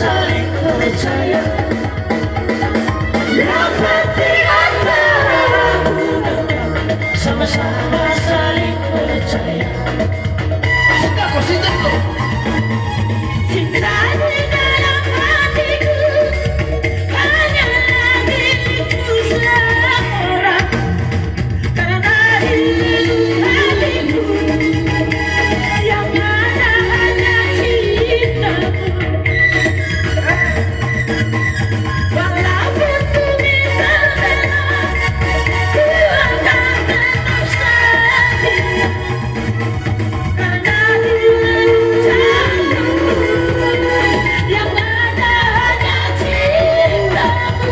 saling percaya. Yang penting antara aku dan kau sama-sama saling percaya. Suka positif loh. Cinta di dalam hatiku hanyalah milikku seorang. Karena dirimu hatiku yang ada hanya cintamu. Walaupun bumi terbelah, ku akan tetap setia. Karena dirimu cantikku yang ada hanya cintamu.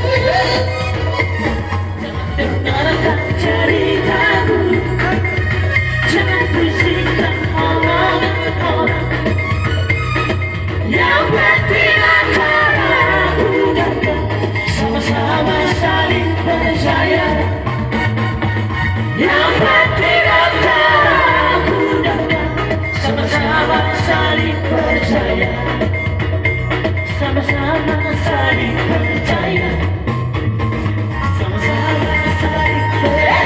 Jangan dengarkan ceritaku, jangan pusingkan omongan orang. Yang penting antara aku dan kau sama-sama saling percaya. Yang penting antara aku dan kau sama-sama saling percaya. Sama-sama saling percaya. Sama-sama saling percaya.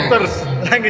Terus lagi